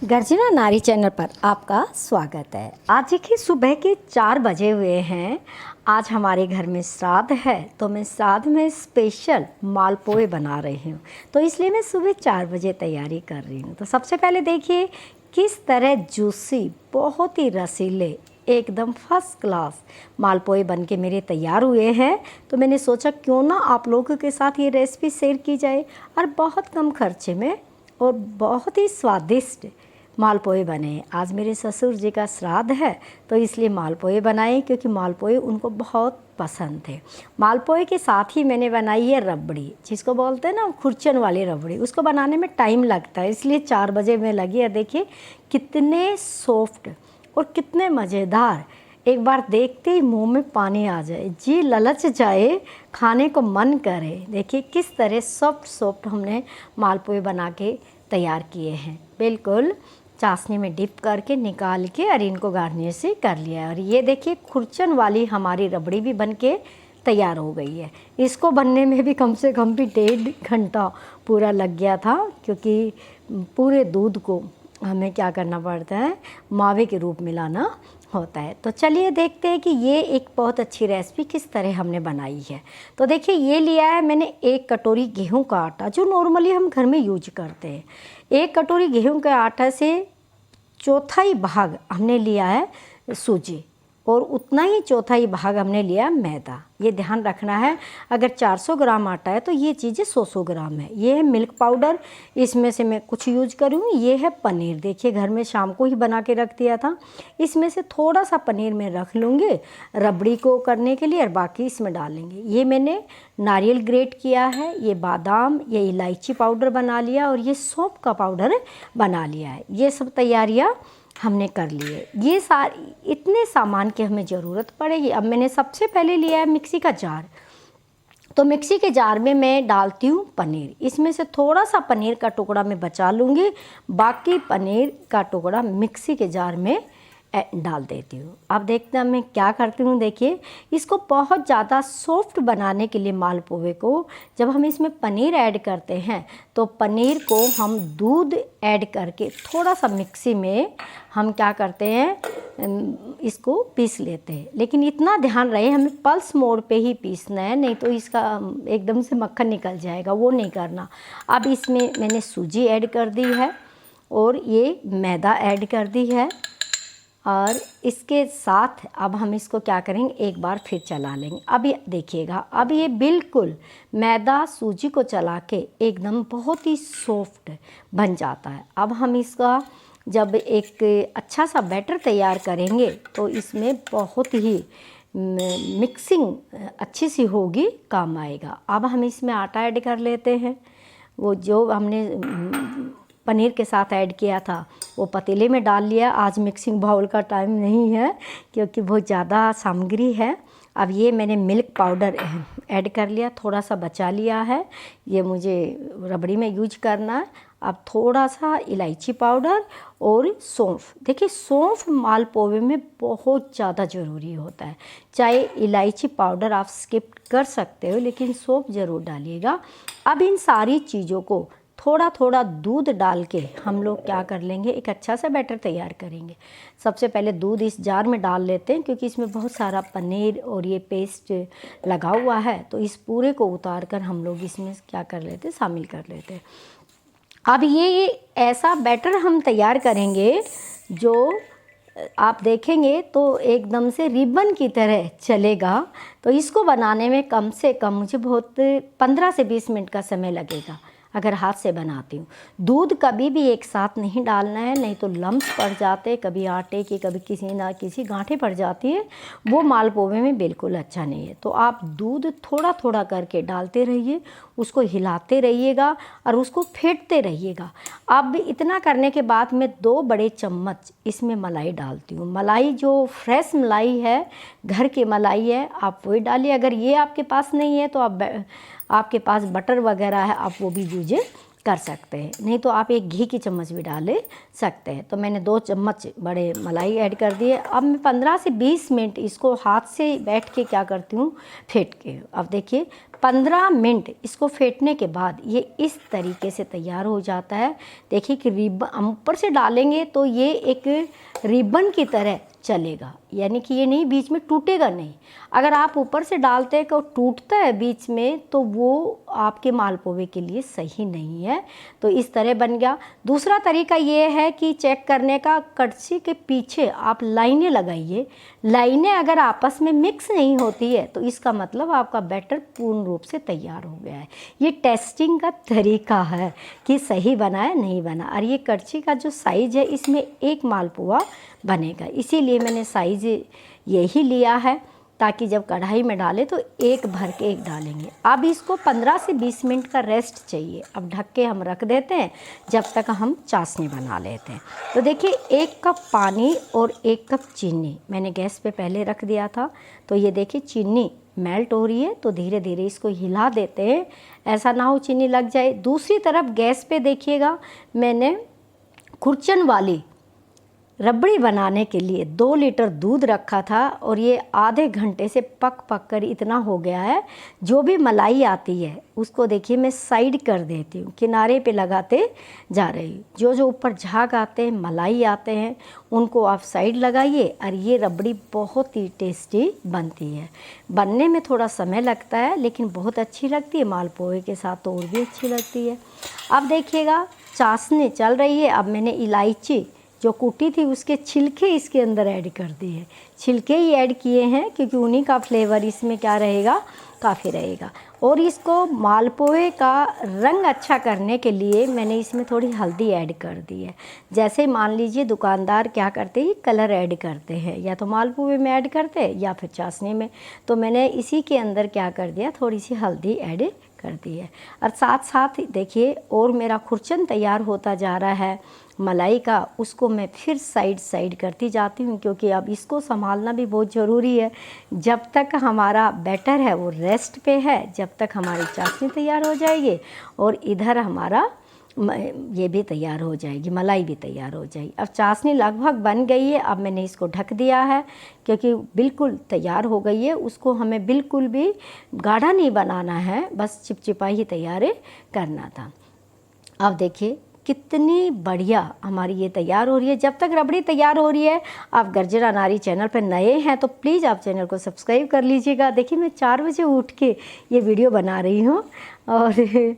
गर्जना नारी चैनल पर आपका स्वागत है। आज देखिए सुबह के 4 बजे हुए हैं। आज हमारे घर में श्राद्ध है, तो मैं श्राद्ध में स्पेशल मालपुए बना रही हूँ, तो इसलिए मैं सुबह 4 बजे तैयारी कर रही हूँ। तो सबसे पहले देखिए किस तरह जूसी, बहुत ही रसीले, एकदम फर्स्ट क्लास मालपुए बन के मेरे तैयार हुए हैं। तो मैंने सोचा क्यों ना आप लोगों के साथ ये रेसिपी शेयर की जाए, और बहुत कम खर्चे में और बहुत ही स्वादिष्ट मालपुए बने। आज मेरे ससुर जी का श्राद्ध है, तो इसलिए मालपुए बनाए, क्योंकि मालपुए उनको बहुत पसंद थे। मालपुए के साथ ही मैंने बनाई है रबड़ी, जिसको बोलते हैं ना खुरचन वाली रबड़ी। उसको बनाने में टाइम लगता है, इसलिए 4 बजे में लगी है। देखिए कितने सॉफ्ट और कितने मज़ेदार, एक बार देखते ही मुंह में पानी आ जाए, जी ललच जाए, खाने को मन करे। देखिए किस तरह सॉफ्ट सॉफ्ट हमने मालपुए बना के तैयार किए हैं। बिल्कुल चाशनी में डिप करके निकाल के और इनको गार्निश से कर लिया है। और ये देखिए खुरचन वाली हमारी रबड़ी भी बन के तैयार हो गई है। इसको बनने में भी कम से कम भी 1.5 घंटा पूरा लग गया था, क्योंकि पूरे दूध को हमें क्या करना पड़ता है, मावे के रूप में लाना होता है। तो चलिए देखते हैं कि ये एक बहुत अच्छी रेसिपी किस तरह हमने बनाई है। तो देखिए ये लिया है मैंने 1 कटोरी गेहूं का आटा, जो नॉर्मली हम घर में यूज करते हैं। 1 कटोरी गेहूं के आटा से चौथाई भाग हमने लिया है सूजी, और उतना ही चौथाई भाग हमने लिया मैदा। ये ध्यान रखना है, अगर 400 ग्राम आटा है तो ये चीज़ें 100 ग्राम है। ये है मिल्क पाउडर, इसमें से मैं कुछ यूज करूँगी। ये है पनीर, देखिए घर में शाम को ही बना के रख दिया था। इसमें से थोड़ा सा पनीर मैं रख लूँगी रबड़ी को करने के लिए, और बाकी इसमें डालेंगे। ये मैंने नारियल ग्रेट किया है, ये बादाम, ये इलायची पाउडर बना लिया, और ये सौंफ का पाउडर बना लिया है। ये सब तैयारियाँ हमने कर लिए। ये सारी इतने सामान की हमें ज़रूरत पड़ेगी। अब मैंने सबसे पहले लिया है मिक्सी का जार, तो मिक्सी के जार में मैं डालती हूँ पनीर। इसमें से थोड़ा सा पनीर का टुकड़ा मैं बचा लूँगी, बाकी पनीर का टुकड़ा मिक्सी के जार में डाल देती हूँ। अब देखते हैं मैं क्या करती हूँ। देखिए इसको बहुत ज़्यादा सॉफ्ट बनाने के लिए मालपुए को, जब हम इसमें पनीर ऐड करते हैं तो पनीर को हम दूध ऐड करके थोड़ा सा मिक्सी में हम क्या करते हैं, इसको पीस लेते हैं। लेकिन इतना ध्यान रहे हमें पल्स मोड पे ही पीसना है, नहीं तो इसका एकदम से मक्खन निकल जाएगा, वो नहीं करना। अब इसमें मैंने सूजी ऐड कर दी है, और ये मैदा ऐड कर दी है, और इसके साथ अब हम इसको क्या करेंगे, एक बार फिर चला लेंगे। अब ये देखिएगा, अब ये बिल्कुल मैदा सूजी को चला के एकदम बहुत ही सॉफ्ट बन जाता है। अब हम इसका जब एक अच्छा सा बैटर तैयार करेंगे तो इसमें बहुत ही मिक्सिंग अच्छी सी होगी, काम आएगा। अब हम इसमें आटा ऐड कर लेते हैं। वो जो हमने पनीर के साथ ऐड किया था वो पतीले में डाल लिया। आज मिक्सिंग बाउल का टाइम नहीं है, क्योंकि बहुत ज़्यादा सामग्री है। अब ये मैंने मिल्क पाउडर ऐड कर लिया, थोड़ा सा बचा लिया है, ये मुझे रबड़ी में यूज करना है। अब थोड़ा सा इलायची पाउडर और सौंफ। देखिए सौंफ मालपुए में बहुत ज़्यादा ज़रूरी होता है। चाहे इलायची पाउडर आप स्किप कर सकते हो, लेकिन सौंफ ज़रूर डालिएगा। अब इन सारी चीज़ों को थोड़ा थोड़ा दूध डाल के हम लोग क्या कर लेंगे, एक अच्छा सा बैटर तैयार करेंगे। सबसे पहले दूध इस जार में डाल लेते हैं, क्योंकि इसमें बहुत सारा पनीर और ये पेस्ट लगा हुआ है, तो इस पूरे को उतार कर हम लोग इसमें क्या कर लेते हैं, शामिल कर लेते हैं। अब ये ऐसा बैटर हम तैयार करेंगे जो आप देखेंगे तो एकदम से रिबन की तरह चलेगा। तो इसको बनाने में कम से कम मुझे बहुत 15 से 20 मिनट का समय लगेगा, अगर हाथ से बनाती हूँ। दूध कभी भी एक साथ नहीं डालना है, नहीं तो लम्स पड़ जाते, कभी आटे की कभी किसी ना किसी गांठें पड़ जाती है, वो मालपुए में बिल्कुल अच्छा नहीं है। तो आप दूध थोड़ा थोड़ा करके डालते रहिए, उसको हिलाते रहिएगा और उसको फेंटते रहिएगा। अब इतना करने के बाद मैं 2 बड़े चम्मच इसमें मलाई डालती हूँ। मलाई जो फ्रेश मलाई है, घर की मलाई है, आप वही डालिए। अगर ये आपके पास नहीं है तो आपके पास बटर वगैरह है, आप वो भी यूज कर सकते हैं, नहीं तो आप एक घी की चम्मच भी डाल सकते हैं। तो मैंने 2 चम्मच बड़े मलाई ऐड कर दिए। अब मैं 15 से 20 मिनट इसको हाथ से बैठ के क्या करती हूँ, फेंट के। अब देखिए 15 मिनट इसको फेंटने के बाद ये इस तरीके से तैयार हो जाता है। देखिए कि रिबन हम ऊपर से डालेंगे तो ये एक रिबन की तरह चलेगा, यानी कि ये नहीं बीच में टूटेगा नहीं। अगर आप ऊपर से डालते हैं तो टूटता है बीच में, तो वो आपके मालपुए के लिए सही नहीं है। तो इस तरह बन गया। दूसरा तरीका ये है कि चेक करने का, कड़छी के पीछे आप लाइनें लगाइए। लाइनें अगर आपस में मिक्स नहीं होती है तो इसका मतलब आपका बैटर पूर्ण रूप से तैयार हो गया है। ये टेस्टिंग का तरीका है कि सही बना है नहीं बना। और ये कड़छी का जो साइज़ है इसमें एक मालपुआ बनेगा, इसीलिए मैंने साइज़ यही लिया है ताकि जब कढ़ाई में डालें तो एक भर के एक डालेंगे। अब इसको 15 से 20 मिनट का रेस्ट चाहिए। अब ढक के हम रख देते हैं जब तक हम चाशनी बना लेते हैं। तो देखिए 1 कप पानी और 1 कप चीनी मैंने गैस पे पहले रख दिया था। तो ये देखिए चीनी मेल्ट हो रही है, तो धीरे धीरे इसको हिला देते हैं, ऐसा ना हो चीनी लग जाए। दूसरी तरफ गैस पे देखिएगा मैंने खुरचन वाली रबड़ी बनाने के लिए 2 लीटर दूध रखा था और ये आधे घंटे से पक कर इतना हो गया है। जो भी मलाई आती है उसको देखिए मैं साइड कर देती हूँ, किनारे पे लगाते जा रही हूँ। जो ऊपर झाग आते हैं, मलाई आते हैं, उनको आप साइड लगाइए। और ये रबड़ी बहुत ही टेस्टी बनती है। बनने में थोड़ा समय लगता है लेकिन बहुत अच्छी लगती है। मालपुए के साथ तो और भी अच्छी लगती है। अब देखिएगा चाशनी चल रही है। अब मैंने इलायची जो कूटी थी उसके छिलके इसके अंदर ऐड कर दिए। छिलके ही ऐड किए हैं क्योंकि उन्हीं का फ्लेवर इसमें क्या रहेगा, काफ़ी रहेगा। और इसको मालपुए का रंग अच्छा करने के लिए मैंने इसमें थोड़ी हल्दी ऐड कर दी है। जैसे मान लीजिए दुकानदार क्या करते हैं, कलर ऐड करते हैं, या तो मालपुए में ऐड करते हैं या फिर चाशनी में। तो मैंने इसी के अंदर क्या कर दिया, थोड़ी सी हल्दी ऐड कर दी है। और साथ साथ देखिए और मेरा खुरचन तैयार होता जा रहा है मलाई का, उसको मैं फिर साइड करती जाती हूँ क्योंकि अब इसको संभालना भी बहुत ज़रूरी है। जब तक हमारा बैटर है वो रेस्ट पे है, जब तक हमारी चाशनी तैयार हो जाएगी और इधर हमारा ये भी तैयार हो जाएगी, मलाई भी तैयार हो जाएगी। अब चाशनी लगभग बन गई है। अब मैंने इसको ढक दिया है क्योंकि बिल्कुल तैयार हो गई है। उसको हमें बिल्कुल भी गाढ़ा नहीं बनाना है, बस चिपचिपा ही तैयार करना था। अब देखिए कितनी बढ़िया हमारी ये तैयार हो रही है। जब तक रबड़ी तैयार हो रही है, आप गर्जना नारी चैनल पर नए हैं तो प्लीज़ आप चैनल को सब्सक्राइब कर लीजिएगा। देखिए मैं 4 बजे उठ के ये वीडियो बना रही हूँ और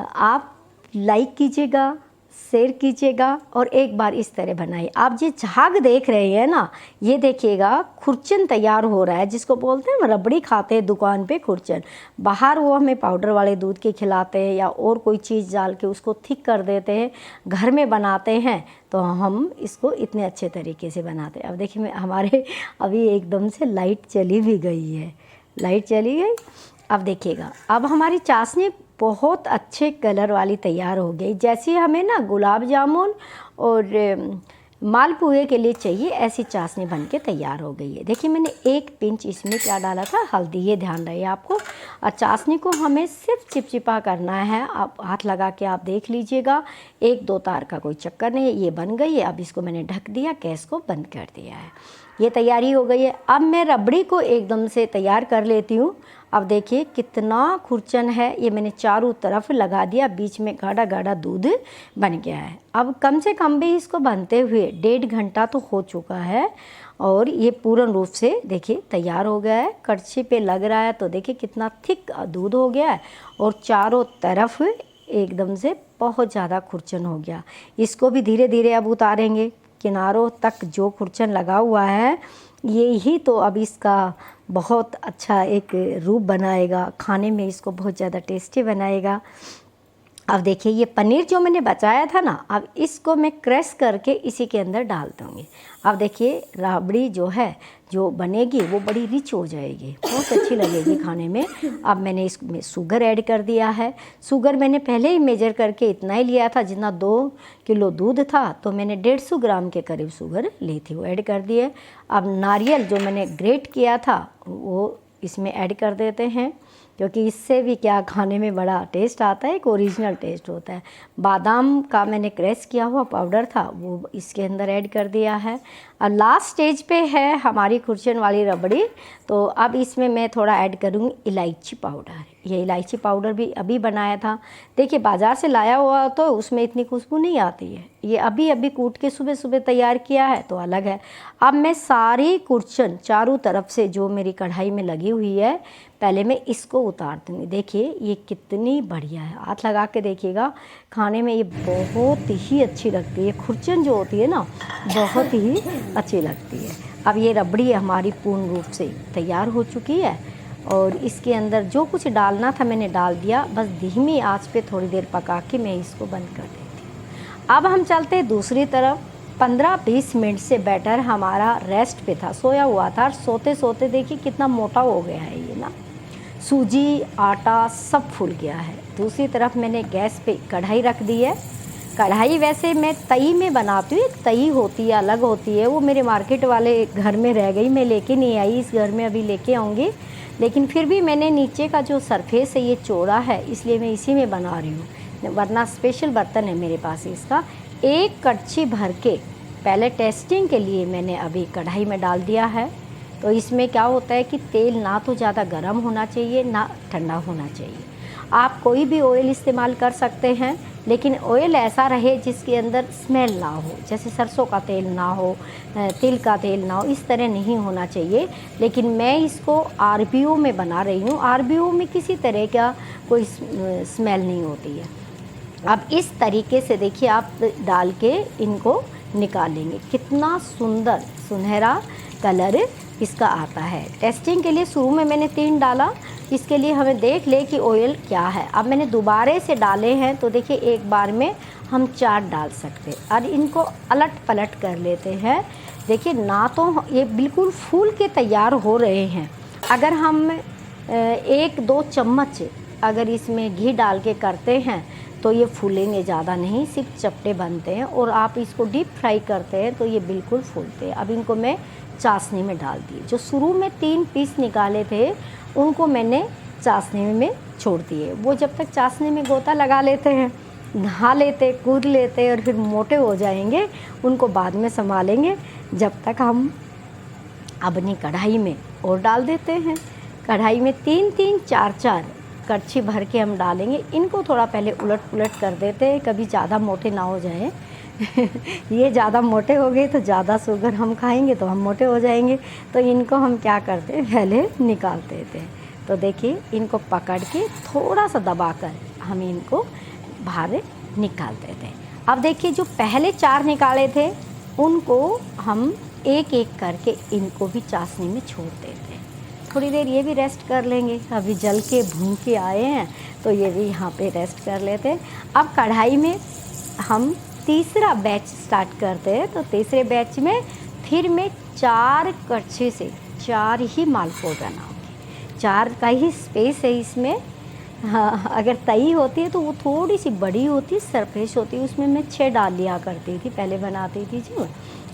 आप लाइक कीजिएगा, शेयर कीजिएगा और एक बार इस तरह बनाइए। आप ये झाग देख रहे हैं ना, ये देखिएगा खुरचन तैयार हो रहा है, जिसको बोलते हैं रबड़ी खाते हैं दुकान पे खुरचन। बाहर वो हमें पाउडर वाले दूध के खिलाते हैं या और कोई चीज़ डाल के उसको थिक कर देते हैं। घर में बनाते हैं तो हम इसको इतने अच्छे तरीके से बनाते हैं। अब देखिए मैं हमारे अभी एकदम से लाइट चली भी गई है, लाइट चली गई। अब देखिएगा अब हमारी चाशनी बहुत अच्छे कलर वाली तैयार हो गई। जैसे हमें ना गुलाब जामुन और मालपुए के लिए चाहिए, ऐसी चाशनी बन के तैयार हो गई है। देखिए मैंने 1 पिंच इसमें क्या डाला था, हल्दी, ये ध्यान रहे आपको। और चाशनी को हमें सिर्फ चिपचिपा करना है। आप हाथ लगा के आप देख लीजिएगा, 1-2 तार का कोई चक्कर नहीं है। ये बन गई है। अब इसको मैंने ढक दिया, गैस को बंद कर दिया है। ये तैयारी हो गई है। अब मैं रबड़ी को एकदम से तैयार कर लेती हूँ। अब देखिए कितना खुरचन है, ये मैंने चारों तरफ लगा दिया, बीच में गाढ़ा गाढ़ा दूध बन गया है। अब कम से कम भी इसको बनते हुए 1.5 घंटा तो हो चुका है और ये पूर्ण रूप से देखिए तैयार हो गया है। कड़छी पे लग रहा है तो देखिए कितना थिक दूध हो गया है और चारों तरफ एकदम से बहुत ज़्यादा खुरचन हो गया। इसको भी धीरे धीरे अब उतारेंगे। किनारों तक जो खुरचन लगा हुआ है ये ही तो अब इसका बहुत अच्छा एक रूप बनाएगा, खाने में इसको बहुत ज़्यादा टेस्टी बनाएगा। अब देखिए ये पनीर जो मैंने बचाया था ना, अब इसको मैं क्रश करके इसी के अंदर डाल दूँगी। अब देखिए रबड़ी जो है जो बनेगी वो बड़ी रिच हो जाएगी, बहुत अच्छी लगेगी खाने में। अब मैंने इसमें शुगर ऐड कर दिया है। शुगर मैंने पहले ही मेजर करके इतना ही लिया था, जितना 2 किलो दूध था तो मैंने 150 ग्राम के करीब शुगर ली थी, वो ऐड कर दिए। अब नारियल जो मैंने ग्रेट किया था वो इसमें ऐड कर देते हैं। क्योंकि इससे भी क्या खाने में बड़ा टेस्ट आता है, एक ओरिजिनल टेस्ट होता है। बादाम का मैंने क्रश किया हुआ पाउडर था वो इसके अंदर ऐड कर दिया है। अब लास्ट स्टेज पे है हमारी खुरचन वाली रबड़ी, तो अब इसमें मैं थोड़ा ऐड करूँगी इलायची पाउडर। ये इलायची पाउडर भी अभी बनाया था। देखिए बाज़ार से लाया हुआ तो उसमें इतनी खुशबू नहीं आती है, ये अभी अभी कूट के सुबह सुबह तैयार किया है तो अलग है। अब मैं सारी खुरचन चारों तरफ से जो मेरी कढ़ाई में लगी हुई है, पहले मैं इसको उतार दूँगी। देखिए ये कितनी बढ़िया है, हाथ लगा के देखिएगा, खाने में ये बहुत ही अच्छी लगती है। खुरचन जो होती है ना बहुत ही अच्छी लगती है। अब ये रबड़ी हमारी पूर्ण रूप से तैयार हो चुकी है और इसके अंदर जो कुछ डालना था मैंने डाल दिया। बस धीमी आंच पे थोड़ी देर पका के मैं इसको बंद कर देती हूँ। अब हम चलते हैं दूसरी तरफ। 15-20 मिनट से बैटर हमारा रेस्ट पे था, सोया हुआ था और सोते सोते देखिए कितना मोटा हो गया है ये ना, सूजी आटा सब फूल गया है। दूसरी तरफ मैंने गैस पे कढ़ाई रख दी है। कढ़ाई वैसे मैं तई में बनाती हूँ, एक तई होती है अलग होती है, वो मेरे मार्केट वाले घर में रह गई, मैं लेके नहीं आई, इस घर में अभी लेके आऊँगी। लेकिन फिर भी मैंने नीचे का जो सरफेस है ये चौड़ा है इसलिए मैं इसी में बना रही हूँ, वरना स्पेशल बर्तन है मेरे पास इसका। एक कड़छी भर के पहले टेस्टिंग के लिए मैंने अभी कढ़ाई में डाल दिया है। तो इसमें क्या होता है कि तेल ना तो ज़्यादा गर्म होना चाहिए ना ठंडा होना चाहिए। आप कोई भी ऑयल इस्तेमाल कर सकते हैं, लेकिन ऑयल ऐसा रहे जिसके अंदर स्मेल ना हो, जैसे सरसों का तेल ना हो, तिल का तेल ना हो, इस तरह नहीं होना चाहिए। लेकिन मैं इसको आरबीओ में बना रही हूँ, आरबीओ में किसी तरह का कोई स्मेल नहीं होती है। अब इस तरीके से देखिए आप डाल के इनको निकालेंगे, कितना सुंदर सुनहरा कलर इसका आता है। टेस्टिंग के लिए शुरू में मैंने 3 डाला, इसके लिए हमें देख ले कि ऑयल क्या है। अब मैंने दोबारे से डाले हैं तो देखिए एक बार में हम 4 डाल सकते हैं और इनको अलट पलट कर लेते हैं। देखिए ना तो ये बिल्कुल फूल के तैयार हो रहे हैं। अगर हम 1-2 चम्मच अगर इसमें घी डाल के करते हैं तो ये फूलेंगे ज़्यादा नहीं, सिर्फ चपटे बनते हैं। और आप इसको डीप फ्राई करते हैं तो ये बिल्कुल फूलते हैं। अब इनको मैं चाशनी में डाल दिए। जो शुरू में 3 पीस निकाले थे उनको मैंने चाशनी में छोड़ दिए। वो जब तक चाशनी में गोता लगा लेते हैं, नहा लेते, कूद लेते और फिर मोटे हो जाएंगे, उनको बाद में संभालेंगे। जब तक हम अपनी कढ़ाई में और डाल देते हैं। कढ़ाई में 3-3, 4-4 कड़छी भर के हम डालेंगे। इनको थोड़ा पहले उलट पुलट कर देते हैं, कभी ज़्यादा मोटे ना हो जाएं। ये ज़्यादा मोटे हो गए तो ज़्यादा शुगर हम खाएंगे तो हम मोटे हो जाएंगे। तो इनको हम क्या करते हैं, पहले निकाल देते हैं। तो देखिए इनको पकड़ के थोड़ा सा दबाकर हम इनको बाहर निकाल देते हैं। अब देखिए जो पहले 4 निकाले थे उनको हम एक एक करके इनको भी चाशनी में छोड़ देते हैं। थोड़ी देर ये भी रेस्ट कर लेंगे, अभी जल के भून के आए हैं तो ये भी यहाँ पे रेस्ट कर लेते हैं। अब कढ़ाई में हम तीसरा बैच स्टार्ट करते हैं। तो तीसरे बैच में फिर मैं 4 कड़छी से 4 ही मालपुआ बनाऊँगी। 4 का ही स्पेस है इसमें। हाँ, अगर तई होती है तो वो थोड़ी सी बड़ी होती, सरफेस होती है, उसमें मैं 6 डाल लिया करती थी, पहले बनाती थी जी।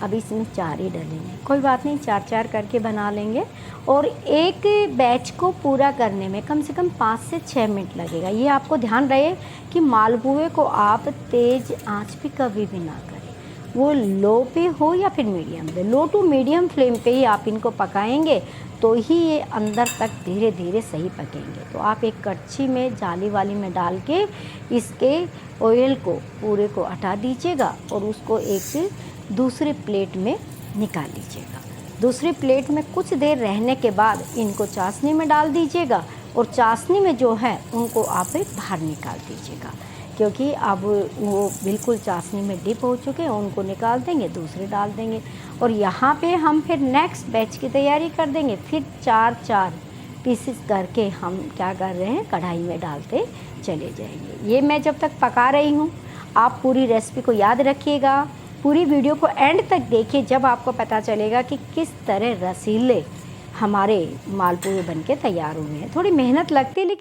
अब इसमें 4 ही डलेंगे, कोई बात नहीं, 4-4 करके बना लेंगे। और एक बैच को पूरा करने में कम से कम 5 से 6 मिनट लगेगा। ये आपको ध्यान रहे कि मालपुए को आप तेज़ आंच पे कभी भी ना करें, वो लो पे हो या फिर मीडियम पे, लो टू मीडियम फ्लेम पे ही आप इनको पकाएंगे तो ही ये अंदर तक धीरे धीरे सही पकेंगे। तो आप एक कड़छी में जाली वाली में डाल के इसके ऑयल को पूरे को हटा दीजिएगा और उसको एक दूसरे प्लेट में निकाल लीजिएगा। दूसरी प्लेट में कुछ देर रहने के बाद इनको चाशनी में डाल दीजिएगा और चाशनी में जो है उनको आप बाहर निकाल दीजिएगा, क्योंकि अब वो बिल्कुल चाशनी में डिप हो चुके हैं। उनको निकाल देंगे, दूसरे डाल देंगे और यहाँ पे हम फिर नेक्स्ट बैच की तैयारी कर देंगे। फिर 4-4 पीसेस करके हम क्या कर रहे हैं, कढ़ाई में डालते चले जाएंगे। ये मैं जब तक पका रही हूँ, आप पूरी रेसिपी को याद रखिएगा, पूरी वीडियो को एंड तक देखिए, जब आपको पता चलेगा कि किस तरह रसीले हमारे मालपुए बनके तैयार हुए हैं। थोड़ी मेहनत लगती है लेकिन